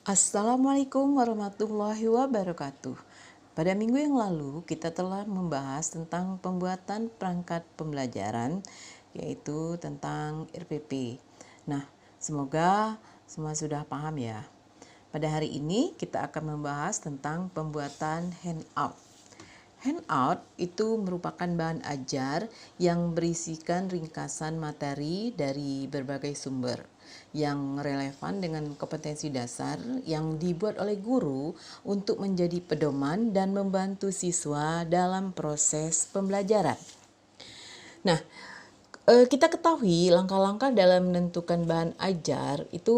Assalamualaikum warahmatullahi wabarakatuh. Pada minggu yang lalu kita telah membahas tentang pembuatan perangkat pembelajaran, yaitu tentang RPP. Nah, semoga semua sudah paham ya. Pada hari ini kita akan membahas tentang pembuatan handout. Handout itu merupakan bahan ajar yang berisikan ringkasan materi dari berbagai sumber yang relevan dengan kompetensi dasar yang dibuat oleh guru untuk menjadi pedoman dan membantu siswa dalam proses pembelajaran. Nah, kita ketahui langkah-langkah dalam menentukan bahan ajar itu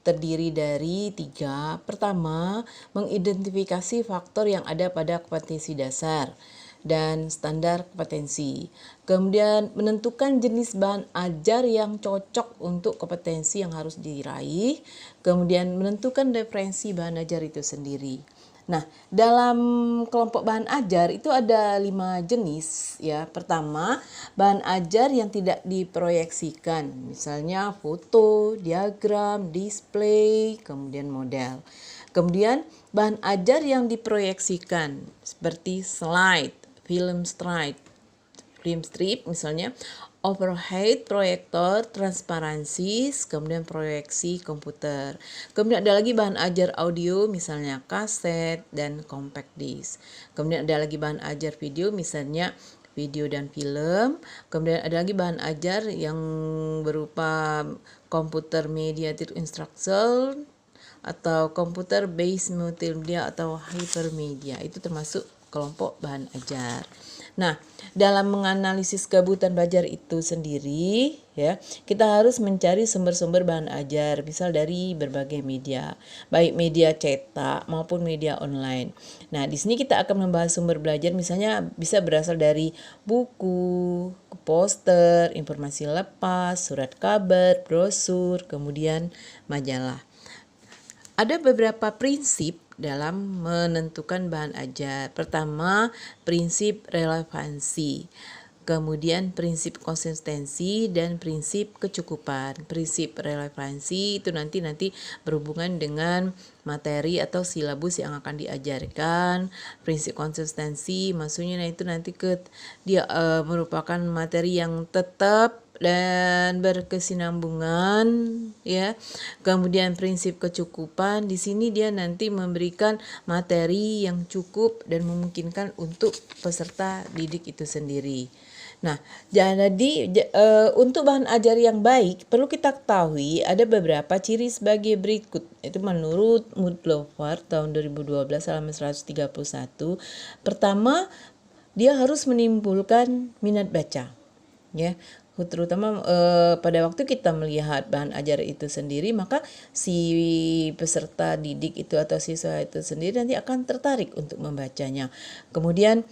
terdiri dari 3. Pertama, mengidentifikasi faktor yang ada pada kompetensi dasar dan standar kompetensi. Kemudian menentukan jenis bahan ajar yang cocok untuk kompetensi yang harus diraih. Kemudian menentukan referensi bahan ajar itu sendiri. Nah, dalam kelompok bahan ajar itu ada 5 jenis ya. Pertama, bahan ajar yang tidak diproyeksikan, misalnya foto, diagram, display, kemudian model. Kemudian bahan ajar yang diproyeksikan seperti slide, film strip misalnya, overhead proyektor, transparansi, kemudian proyeksi komputer. Kemudian ada lagi bahan ajar audio misalnya kaset dan compact disc. Kemudian ada lagi bahan ajar video misalnya video dan film. Kemudian ada lagi bahan ajar yang berupa komputer mediated instruction atau komputer based multimedia atau hypermedia. Itu termasuk kelompok bahan ajar. Nah, dalam menganalisis kebutuhan belajar itu sendiri ya, kita harus mencari sumber-sumber bahan ajar, misal dari berbagai media, baik media cetak maupun media online. Nah, di sini kita akan membahas sumber belajar misalnya bisa berasal dari buku, poster, informasi lepas, surat kabar, brosur, kemudian majalah. Ada beberapa prinsip dalam menentukan bahan ajar. Pertama, prinsip relevansi. Kemudian prinsip konsistensi dan prinsip kecukupan. Prinsip relevansi itu nanti berhubungan dengan materi atau silabus yang akan diajarkan. Prinsip konsistensi maksudnya itu nanti dia merupakan materi yang tetap dan berkesinambungan ya. Kemudian prinsip kecukupan di sini dia nanti memberikan materi yang cukup dan memungkinkan untuk peserta didik itu sendiri. Nah, jadi untuk bahan ajar yang baik perlu kita ketahui ada beberapa ciri sebagai berikut. Itu menurut Moodlover tahun 2012 halaman 131. Pertama, dia harus menimbulkan minat baca. Ya, terutama pada waktu kita melihat bahan ajar itu sendiri, maka si peserta didik itu atau siswa itu sendiri nanti akan tertarik untuk membacanya. Kemudian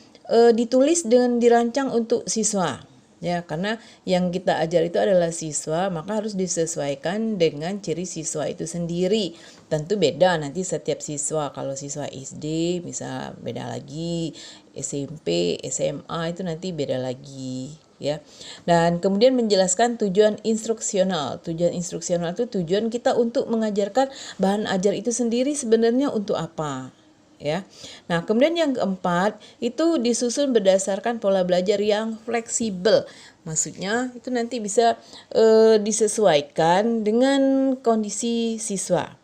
ditulis dengan dirancang untuk siswa ya, karena yang kita ajar itu adalah siswa, maka harus disesuaikan dengan ciri siswa itu sendiri. Tentu beda nanti setiap siswa, kalau siswa SD misal beda lagi, SMP, SMA itu nanti beda lagi ya. Dan kemudian menjelaskan tujuan instruksional. Tujuan instruksional itu tujuan kita untuk mengajarkan bahan ajar itu sendiri sebenarnya untuk apa ya. Nah, kemudian yang keempat itu disusun berdasarkan pola belajar yang fleksibel. Maksudnya itu nanti bisa disesuaikan dengan kondisi siswa.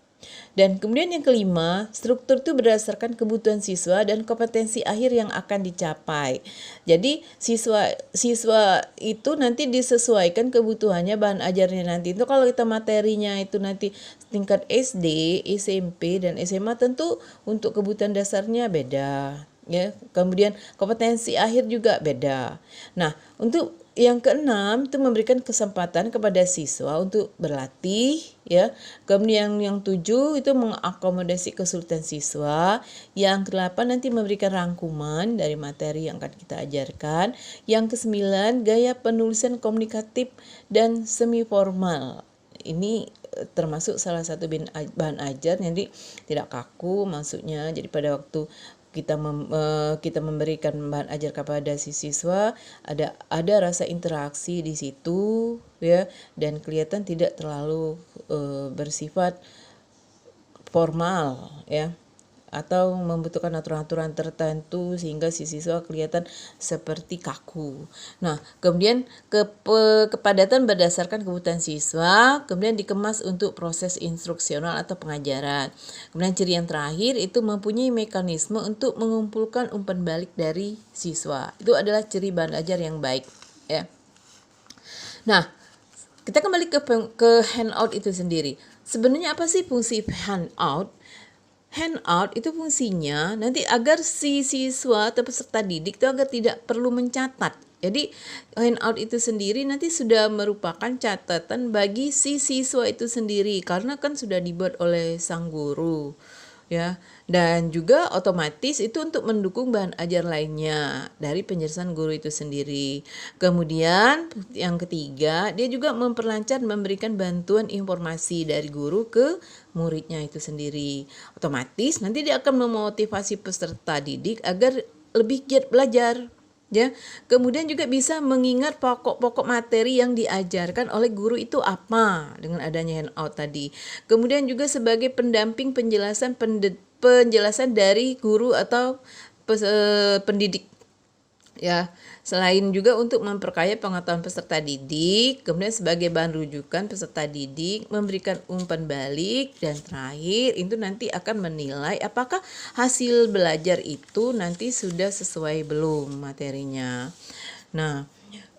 Dan kemudian yang kelima, struktur itu berdasarkan kebutuhan siswa dan kompetensi akhir yang akan dicapai. Jadi siswa itu nanti disesuaikan kebutuhannya bahan ajarnya nanti. Itu kalau kita materinya itu nanti tingkat SD, SMP dan SMA tentu untuk kebutuhan dasarnya beda. Ya, kemudian kompetensi akhir juga beda. Nah, untuk yang keenam itu memberikan kesempatan kepada siswa untuk berlatih ya. Kemudian yang tujuh itu mengakomodasi kesulitan siswa. Yang kedelapan nanti memberikan rangkuman dari materi yang akan kita ajarkan. Yang kesembilan gaya penulisan komunikatif dan semi formal. Ini termasuk salah satu bahan ajar, jadi tidak kaku maksudnya. Jadi pada waktu kita memberikan bahan ajar kepada si siswa, ada rasa interaksi di situ ya, dan kelihatan tidak terlalu bersifat formal ya, atau membutuhkan aturan-aturan tertentu sehingga si siswa kelihatan seperti kaku. Nah, kemudian kepadatan berdasarkan kebutuhan siswa, kemudian dikemas untuk proses instruksional atau pengajaran. Kemudian ciri yang terakhir itu mempunyai mekanisme untuk mengumpulkan umpan balik dari siswa. Itu adalah ciri bahan ajar yang baik ya. Nah, kita kembali ke handout itu sendiri. Sebenarnya apa sih fungsi handout? Handout itu fungsinya nanti agar si siswa atau peserta didik itu agar tidak perlu mencatat. Jadi handout itu sendiri nanti sudah merupakan catatan bagi si siswa itu sendiri karena kan sudah dibuat oleh sang guru ya, dan juga otomatis itu untuk mendukung bahan ajar lainnya dari penjelasan guru itu sendiri. Kemudian yang ketiga, dia juga memperlancar memberikan bantuan informasi dari guru ke muridnya itu sendiri. Otomatis nanti dia akan memotivasi peserta didik agar lebih giat belajar ya. Kemudian juga bisa mengingat pokok-pokok materi yang diajarkan oleh guru itu apa dengan adanya handout tadi. Kemudian juga sebagai pendamping penjelasan dari guru atau pendidik ya. Selain juga untuk memperkaya pengetahuan peserta didik, kemudian sebagai bahan rujukan peserta didik memberikan umpan balik, dan terakhir itu nanti akan menilai apakah hasil belajar itu nanti sudah sesuai belum materinya. Nah,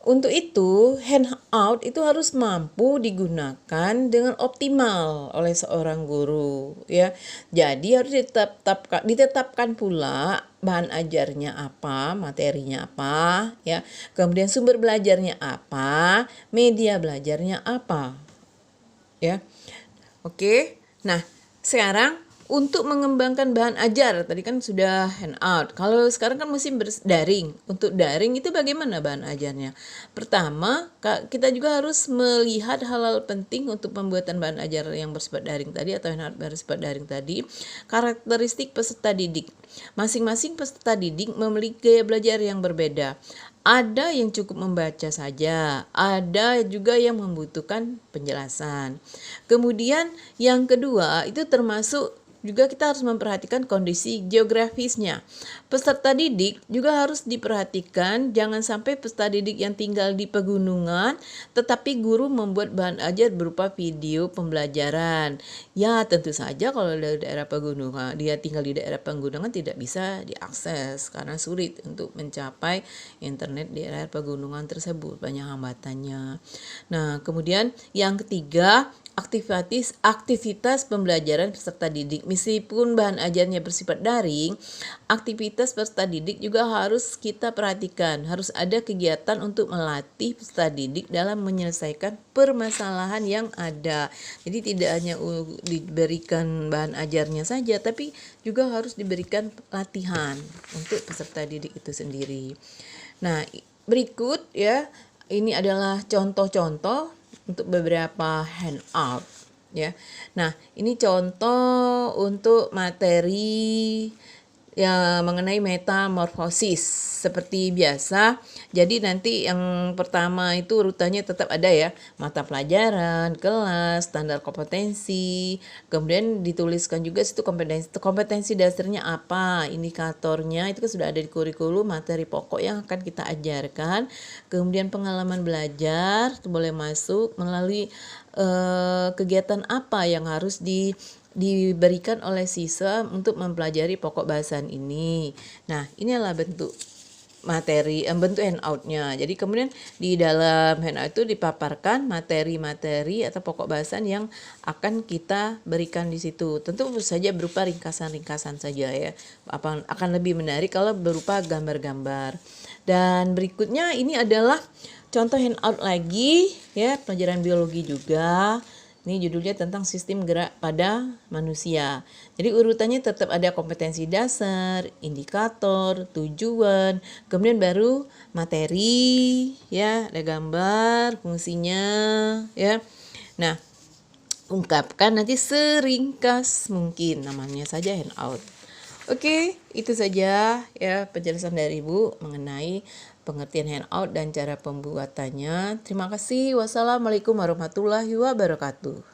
untuk itu handout itu harus mampu digunakan dengan optimal oleh seorang guru ya. Jadi harus ditetapkan pula bahan ajarnya apa, materinya apa ya. Kemudian sumber belajarnya apa, media belajarnya apa. Ya. Oke. Nah, sekarang untuk mengembangkan bahan ajar, tadi kan sudah handout. Kalau sekarang kan mesti daring. Untuk daring itu bagaimana bahan ajarnya? Pertama, kita juga harus melihat hal-hal penting untuk pembuatan bahan ajar yang bersifat daring tadi atau handout bersifat daring tadi. Karakteristik peserta didik. Masing-masing peserta didik memiliki gaya belajar yang berbeda. Ada yang cukup membaca saja, ada juga yang membutuhkan penjelasan. Kemudian yang kedua itu termasuk juga kita harus memperhatikan kondisi geografisnya. Peserta didik juga harus diperhatikan, jangan sampai peserta didik yang tinggal di pegunungan tetapi guru membuat bahan ajar berupa video pembelajaran. Ya, tentu saja kalau dari daerah pegunungan, dia tinggal di daerah pegunungan tidak bisa diakses karena sulit untuk mencapai internet di daerah pegunungan tersebut, banyak hambatannya. Nah, kemudian yang ketiga, aktivitas pembelajaran peserta didik. Meskipun bahan ajarnya bersifat daring, aktivitas peserta didik juga harus kita perhatikan. Harus ada kegiatan untuk melatih peserta didik dalam menyelesaikan permasalahan yang ada. Jadi tidak hanya diberikan bahan ajarnya saja, tapi juga harus diberikan latihan untuk peserta didik itu sendiri. Nah, berikut ya, ini adalah contoh-contoh untuk beberapa handout ya. Nah, ini contoh untuk materi yang mengenai metamorfosis seperti biasa. Jadi nanti yang pertama itu urutannya tetap ada ya, mata pelajaran, kelas, standar kompetensi, kemudian dituliskan juga situ kompetensi dasarnya apa, indikatornya itu kan sudah ada di kurikulum, materi pokok yang akan kita ajarkan, kemudian pengalaman belajar itu boleh masuk melalui kegiatan apa yang harus diberikan oleh siswa untuk mempelajari pokok bahasan ini. Nah, ini adalah bentuk materi, bentuk handout-nya. Jadi kemudian di dalam handout itu dipaparkan materi-materi atau pokok bahasan yang akan kita berikan di situ. Tentu saja berupa ringkasan-ringkasan saja ya. Akan lebih menarik kalau berupa gambar-gambar. Dan berikutnya ini adalah contoh handout lagi ya, pelajaran biologi juga. Ini judulnya tentang sistem gerak pada manusia. Jadi urutannya tetap ada kompetensi dasar, indikator, tujuan, kemudian baru materi, ya, ada gambar, fungsinya, ya. Nah, ungkapkan nanti seringkas mungkin, namanya saja handout. Oke, itu saja ya penjelasan dari Ibu mengenai pengertian handout dan cara pembuatannya. Terima kasih. Wassalamualaikum warahmatullahi wabarakatuh.